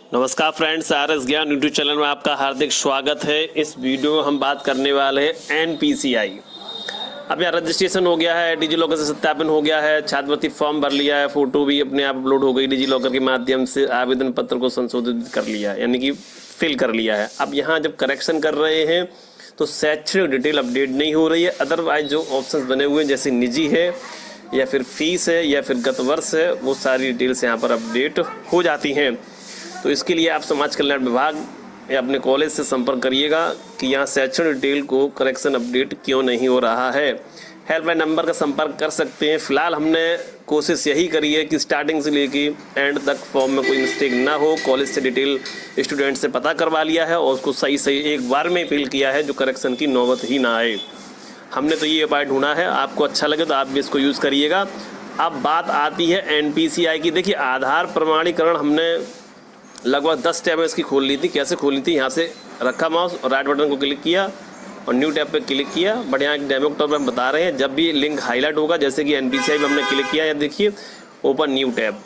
नमस्कार friends, RS ज्ञान YouTube channel में आपका हार्दिक स्वागत है। इस वीडियो में हम बात करने वाले हैं NPCI। अब यहाँ रजिस्ट्रेशन हो गया है, डिजी लॉकर से सत्यापन हो गया है, छात्रवृत्ति फॉर्म भर लिया है, फोटो भी अपने आप अपलोड हो गई डिजी लॉकर के माध्यम से, आवेदन पत्र को संशोधित कर लिया है यानी कि फिल कर लिया है। अब यहाँ जब करेक्शन कर रहे हैं तो शैक्षणिक डिटेल अपडेट नहीं हो रही है। अदरवाइज जो ऑप्शन बने हुए हैं जैसे निजी है या फिर फीस है या फिर गत वर्ष है, वो सारी डिटेल्स यहाँ पर अपडेट हो जाती हैं। तो इसके लिए आप समाज कल्याण विभाग या अपने कॉलेज से संपर्क करिएगा कि यहाँ शैक्षणिक डिटेल को करेक्शन अपडेट क्यों नहीं हो रहा है। हेल्पलाइन नंबर का संपर्क कर सकते हैं। फिलहाल हमने कोशिश यही करी है कि स्टार्टिंग से लेके एंड तक फॉर्म में कोई मिस्टेक ना हो। कॉलेज से डिटेल स्टूडेंट से पता करवा लिया है और उसको सही एक बार में फिल किया है, जो करेक्शन की नौबत ही ना आए। हमने तो ये उपाय ढूंढा है, आपको अच्छा लगे तो आप भी इसको यूज़ करिएगा। अब बात आती है NPCI की। देखिए, आधार प्रमाणीकरण हमने लगभग 10 टैब इसकी खोल ली थी। कैसे खोली थी? यहाँ से रखा माउस और राइट बटन को क्लिक किया और न्यू टैब पे क्लिक किया। बट यहाँ एक डेमो टॉप हम बता रहे हैं, जब भी लिंक हाईलाइट होगा, जैसे कि NPCI में हमने क्लिक किया, या देखिए ओपन न्यू टैब,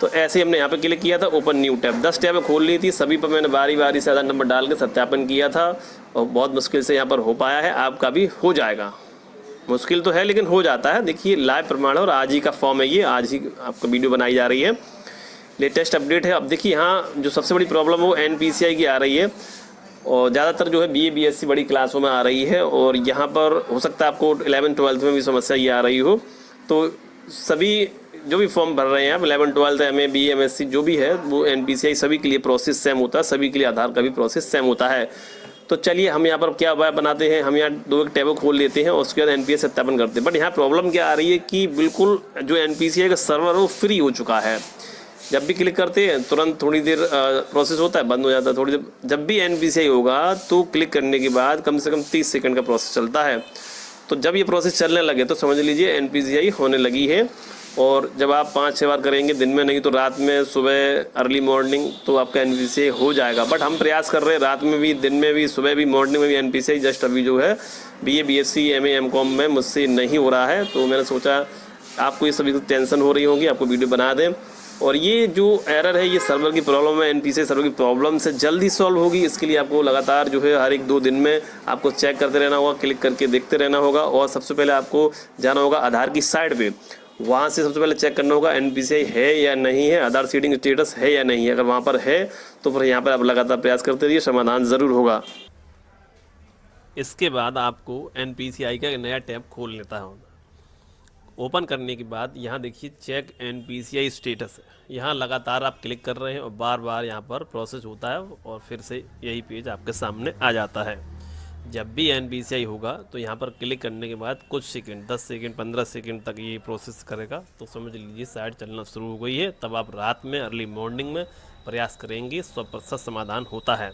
तो ऐसे ही हमने यहाँ पे क्लिक किया था ओपन न्यू टैब। 10 टैब खोल ली थी, सभी पर मैंने बारी बारी से आधार नंबर डाल के सत्यापन किया था और बहुत मुश्किल से यहाँ पर हो पाया है। आपका भी हो जाएगा, मुश्किल तो है लेकिन हो जाता है। देखिए, लाइव प्रमाण और आज ही का फॉर्म है ये, आज ही आपको वीडियो बनाई जा रही है, लेटेस्ट अपडेट है। अब देखिए, यहाँ जो सबसे बड़ी प्रॉब्लम वो NPCI की आ रही है और ज़्यादातर जो है BA BSc बड़ी क्लासों में आ रही है। और यहाँ पर हो सकता है आपको 11th-12th में भी समस्या ये आ रही हो। तो सभी जो भी फॉर्म भर रहे हैं आप 11th 12th MA BA MSc जो भी है, वो NPCI सभी के लिए प्रोसेस सेम होता है, सभी के लिए आधार का भी प्रोसेस सेम होता है। तो चलिए हम यहाँ पर क्या उपाय बनाते हैं, हम यहाँ 2 टैब खोल लेते हैं और उसके बाद NPCI सत्यापन करते हैं। बट यहाँ प्रॉब्लम क्या आ रही है कि बिल्कुल जो NPCI का सर्वर है वो फ्री हो चुका है। जब भी क्लिक करते हैं तुरंत थोड़ी देर प्रोसेस होता है, बंद हो जाता है थोड़ी देर। जब भी NPCI होगा तो क्लिक करने के बाद कम से कम 30 सेकंड का प्रोसेस चलता है। तो जब ये प्रोसेस चलने लगे तो समझ लीजिए NPCI होने लगी है। और जब आप 5-6 बार करेंगे, दिन में नहीं तो रात में, सुबह, अर्ली मॉर्निंग, तो आपका NPCI हो जाएगा। बट हम प्रयास कर रहे हैं रात में भी, दिन में भी, सुबह भी, मॉर्निंग में भी NPCI। जस्ट अभी जो है BA BSc MA MCOM में मुझसे नहीं हो रहा है, तो मैंने सोचा आपको ये सभी टेंशन हो रही होगी, आपको वीडियो बना दें। और ये जो एरर है ये सर्वर की प्रॉब्लम है, NPCI सर्वर की प्रॉब्लम से जल्द ही सॉल्व होगी। इसके लिए आपको लगातार जो है हर 1-2 दिन में आपको चेक करते रहना होगा, क्लिक करके देखते रहना होगा। और सबसे पहले आपको जाना होगा आधार की साइट पे, वहाँ से सबसे पहले चेक करना होगा NPCI है या नहीं है, आधार सीडिंग स्टेटस है या नहीं है। अगर वहाँ पर है तो फिर यहाँ पर आप लगातार प्रयास करते रहिए, समाधान ज़रूर होगा। इसके बाद आपको NPCI का नया टैब खोल लेता है। ओपन करने के बाद यहाँ देखिए चेक NPCI स्टेटस है, यहाँ लगातार आप क्लिक कर रहे हैं और बार बार यहाँ पर प्रोसेस होता है और फिर से यही पेज आपके सामने आ जाता है। जब भी NPCI होगा तो यहाँ पर क्लिक करने के बाद कुछ सेकंड, 10 सेकंड 15 सेकंड तक ये प्रोसेस करेगा। तो समझ लीजिए साइट चलना शुरू हो गई है। तब आप रात में, अर्ली मॉर्निंग में प्रयास करेंगे, 100% समाधान होता है।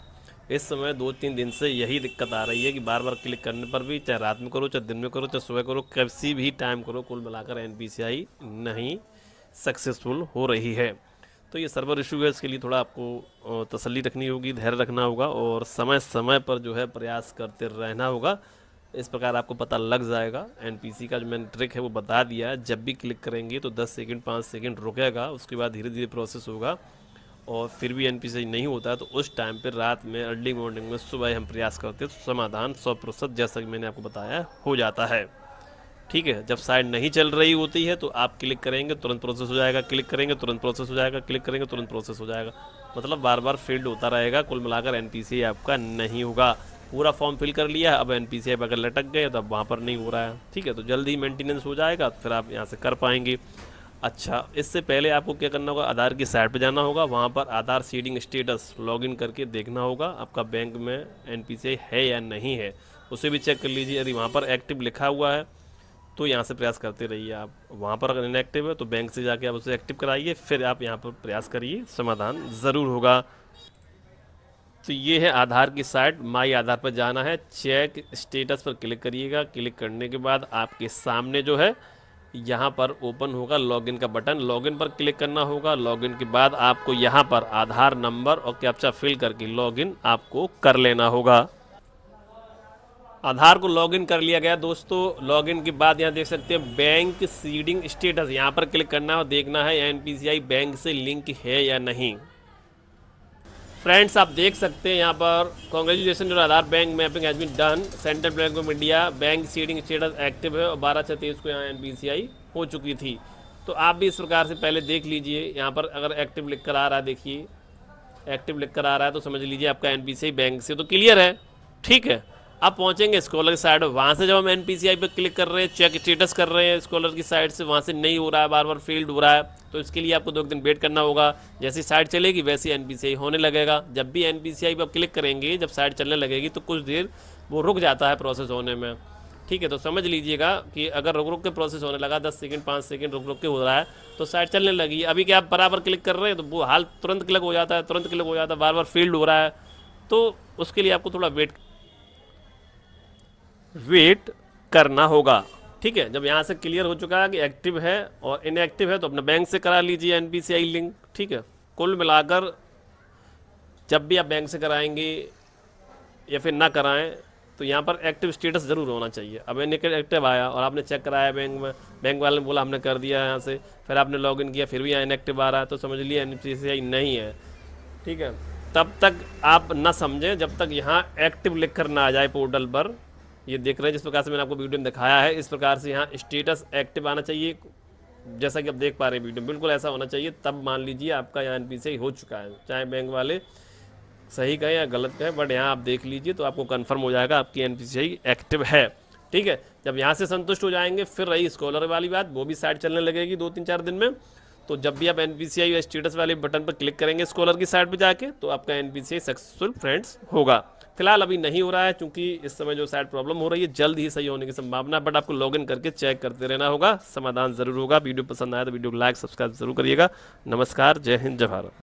इस समय 2-3 दिन से यही दिक्कत आ रही है कि बार बार क्लिक करने पर भी, चाहे रात में करो, चाहे दिन में करो, चाहे सुबह करो, किसी भी टाइम करो, कुल मिलाकर NPCI नहीं सक्सेसफुल हो रही है। तो ये सर्वर इशू है, इसके लिए थोड़ा आपको तसल्ली रखनी होगी, धैर्य रखना होगा और समय समय पर जो है प्रयास करते रहना होगा। इस प्रकार आपको पता लग जाएगा। NPCI का जो मैंने ट्रिक है वो बता दिया है। जब भी क्लिक करेंगे तो 10 सेकंड 5 सेकंड रुकेगा, उसके बाद धीरे धीरे प्रोसेस होगा। और फिर भी NPCI नहीं होता है तो उस टाइम पर रात में, अर्ली मॉर्निंग में, सुबह हम प्रयास करते हैं तो समाधान 100% जैसा कि मैंने आपको बताया हो जाता है। ठीक है, जब साइट नहीं चल रही होती है तो आप क्लिक करेंगे तुरंत प्रोसेस हो जाएगा, क्लिक करेंगे तुरंत प्रोसेस हो जाएगा, क्लिक करेंगे तुरंत प्रोसेस हो जाएगा। मतलब बार बार फील्ड होता रहेगा। कुल मिलाकर NPCI आपका नहीं होगा। पूरा फॉर्म फिल कर लिया है, अब NPCI पर अगर लटक गए तो अब वहाँ पर नहीं हो रहा है। ठीक है, तो जल्दी ही मेंटेनेंस हो जाएगा, फिर आप यहाँ से कर पाएंगे। अच्छा, इससे पहले आपको क्या करना होगा, आधार की साइट पे जाना होगा, वहाँ पर आधार सीडिंग स्टेटस लॉगिन करके देखना होगा आपका बैंक में NPCI है या नहीं है, उसे भी चेक कर लीजिए। यदि वहाँ पर एक्टिव लिखा हुआ है तो यहाँ से प्रयास करते रहिए। आप वहाँ पर अगर इनएक्टिव है तो बैंक से जाके आप उसे एक्टिव कराइए, फिर आप यहाँ पर प्रयास करिए, समाधान ज़रूर होगा। तो ये है आधार की साइट, माई आधार पर जाना है, चेक स्टेटस पर क्लिक करिएगा। क्लिक करने के बाद आपके सामने जो है यहाँ पर ओपन होगा लॉगिन का बटन, लॉगिन पर क्लिक करना होगा। लॉगिन के बाद आपको यहाँ पर आधार नंबर और कैप्चा फिल करके लॉगिन आपको कर लेना होगा। आधार को लॉगिन कर लिया गया दोस्तों। लॉगिन के बाद यहाँ देख सकते हैं बैंक सीडिंग स्टेटस, यहाँ पर क्लिक करना और देखना है NPCI बैंक से लिंक है या नहीं। फ्रेंड्स आप देख सकते हैं यहाँ पर congratulation your Aadhaar bank mapping has been done, central bank of India bank seeding status active है और 12/6/23 को यहाँ NPCI हो चुकी थी। तो आप भी इस प्रकार से पहले देख लीजिए। यहाँ पर अगर एक्टिव लिख कर आ रहा है, देखिए एक्टिव लिख कर आ रहा है तो समझ लीजिए आपका NPCI बैंक से तो क्लियर है। ठीक है, अब पहुँचेंगे स्कॉलर की साइड, वहाँ से जब हम NPCI पे क्लिक कर रहे हैं, चेक स्टेटस कर रहे हैं स्कॉलर की साइड से, वहाँ से नहीं हो रहा है, बार बार फेल्ड हो रहा है, तो इसके लिए आपको 2 दिन वेट करना होगा। जैसी साइट चलेगी वैसे NPCI होने लगेगा। जब भी NPCI पर क्लिक करेंगे, जब साइट चलने लगेगी तो कुछ देर वो रुक जाता है प्रोसेस होने में। ठीक है, तो समझ लीजिएगा कि अगर रुक रुक के प्रोसेस होने लगा, 10 सेकंड 5 सेकंड रुक रुक के हो रहा है तो साइट चलने लगी। अभी क्या आप बराबर क्लिक कर रहे हैं तो वो हाल तुरंत क्लिक हो जाता है, तुरंत क्लिक हो जाता है, बार बार फेल्ड हो रहा है, तो उसके लिए आपको थोड़ा वेट करना होगा। ठीक है, जब यहाँ से क्लियर हो चुका है कि एक्टिव है और इनएक्टिव है तो अपने बैंक से करा लीजिए NPCI लिंक। ठीक है, कुल मिलाकर जब भी आप बैंक से कराएंगे या फिर ना कराएं तो यहाँ पर एक्टिव स्टेटस ज़रूर होना चाहिए। अब इनएक्टिव आया और आपने चेक कराया बैंक में, बैंक वाले ने बोला हमने कर दिया यहाँ से, फिर आपने लॉगिन किया फिर भी यहाँ इनएक्टिव आ रहा है तो समझ लिए NPCI नहीं है। ठीक है, तब तक आप ना समझें जब तक यहाँ एक्टिव लिख कर ना आ जाए पोर्टल पर। ये देख रहे हैं जिस प्रकार से मैंने आपको वीडियो में दिखाया है, इस प्रकार से यहाँ स्टेटस एक्टिव आना चाहिए, जैसा कि आप देख पा रहे हैं वीडियो बिल्कुल ऐसा होना चाहिए। तब मान लीजिए आपका यहाँ NPCI हो चुका है, चाहे बैंक वाले सही कहें या गलत कहें, बट यहाँ आप देख लीजिए तो आपको कंफर्म हो जाएगा आपकी NPCI एक्टिव है। ठीक है, जब यहाँ से संतुष्ट हो जाएंगे फिर रही स्कॉलर वाली बात, वो भी साइट चलने लगेगी 2-3-4 दिन में। तो जब भी आप NPCI या स्टेटस वाले बटन पर क्लिक करेंगे स्कॉलर की साइट पे जाके तो आपका NPCI सक्सेसफुल फ्रेंड्स होगा। फिलहाल अभी नहीं हो रहा है क्योंकि इस समय जो साइट प्रॉब्लम हो रही है, जल्द ही सही होने की संभावना है, बट आपको लॉगिन करके चेक करते रहना होगा, समाधान जरूर होगा। वीडियो पसंद आया तो वीडियो को लाइक सब्सक्राइब जरूर करिएगा। नमस्कार, जय हिंद, जय भारत।